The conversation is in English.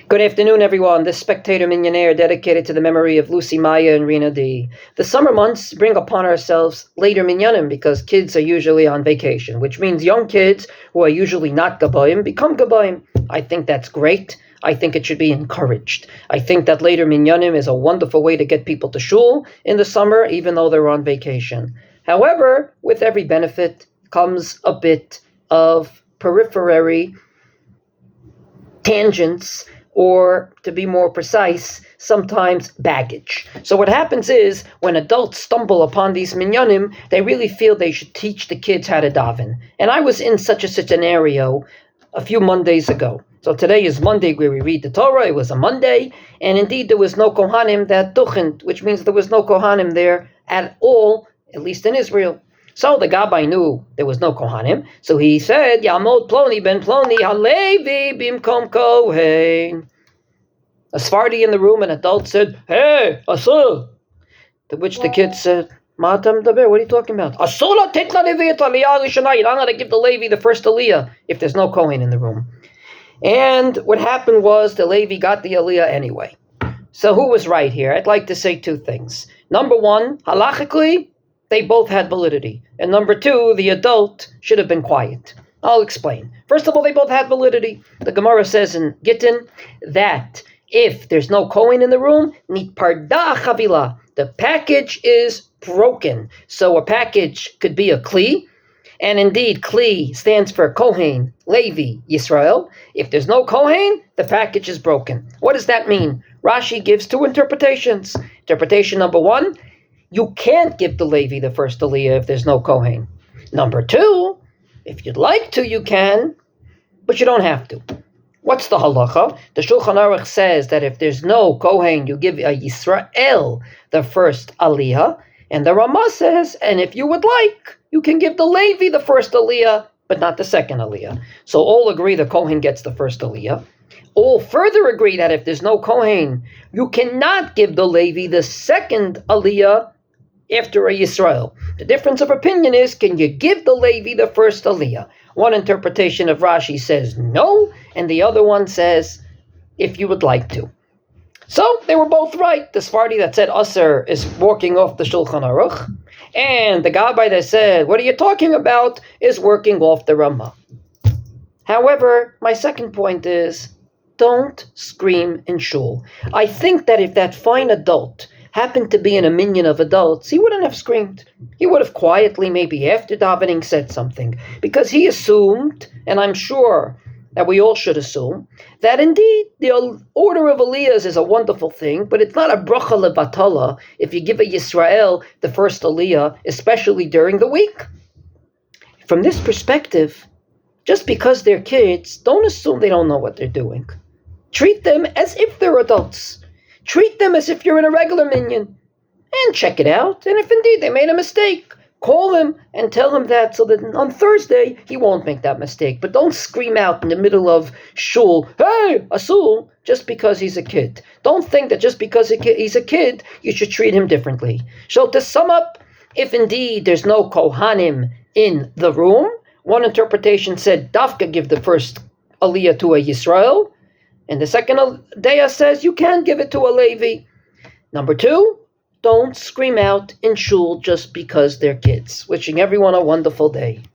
Good afternoon, everyone. This Spectator Minyaner dedicated to the memory of Lucy, Maya, and Rena D. The summer months bring upon ourselves later Minyanim because kids are usually on vacation, which means young kids who are usually not Gabayim become Gabayim. I think that's great. I think it should be encouraged. I think that later Minyanim is a wonderful way to get people to Shul in the summer, even though they're on vacation. However, with every benefit comes a bit of periphery tangents, or to be more precise, sometimes baggage. So what happens is, when adults stumble upon these minyanim, they really feel they should teach the kids how to daven. And I was in such a scenario a few Mondays ago. So today is Monday where we read the Torah. It was a Monday, and indeed there was no Kohanim that duchent, which means there was no Kohanim there at all, at least in Israel. So the Gabbai knew there was no Kohanim, so he said, Yamod Ploni ben Ploni Halevi bimkom Kohen. A Sephardi in the room, an adult said, Hey, Asur. To which the kid said, Matam Daber, what are you talking about? Asura Tekla Levi et Aliyah Rishonah. You're not going to give the Levi the first Aliyah if there's no Kohen in the room. And what happened was the Levi got the Aliyah anyway. So who was right here? I'd like to say two things. Number one, halachically, they both had validity. And number two, the adult should have been quiet. I'll explain. First of all, they both had validity. The Gemara says in Gittin that if there's no Kohen in the room, nitparda chavila, the package is broken. So a package could be a kli, and indeed kli stands for Kohen, Levi, Yisrael. If there's no Kohen, the package is broken. What does that mean? Rashi gives two interpretations. Interpretation number one, you can't give the Levi the first Aliyah if there's no Kohen. Number two, if you'd like to, you can, but you don't have to. What's the halacha? The Shulchan Aruch says that if there's no Kohen, you give a Yisrael the first Aliyah, and the Ramah says, and if you would like, you can give the Levi the first Aliyah, but not the second Aliyah. So all agree the Kohen gets the first Aliyah. All further agree that if there's no Kohen, you cannot give the Levi the second Aliyah after a Yisrael. The difference of opinion is, can you give the Levi the first Aliyah? One interpretation of Rashi says no, and the other one says, if you would like to. So, they were both right. The Sephardi that said Asr is working off the Shulchan Aruch, and the Gabbai that said, what are you talking about, is working off the Ramah. However, my second point is, don't scream in Shul. I think that if that fine adult happened to be in a minyan of adults, he wouldn't have screamed. He would have quietly, maybe after davening, said something. Because he assumed, and I'm sure that we all should assume, that indeed the order of aliyahs is a wonderful thing, but it's not a bracha levatala if you give a Yisrael the first aliyah, especially during the week. From this perspective, just because they're kids, don't assume they don't know what they're doing. Treat them as if they're adults. Treat them as if you're in a regular minyan, and check it out. And if indeed they made a mistake, call him and tell him that, so that on Thursday he won't make that mistake. But don't scream out in the middle of shul, hey, Asul, just because he's a kid. Don't think that just because he's a kid, you should treat him differently. So to sum up, if indeed there's no Kohanim in the room, one interpretation said, Dafka give the first Aliyah to a Yisrael, and the second Deya says you can give it to a Levi. Number two, don't scream out in shul just because they're kids. Wishing everyone a wonderful day.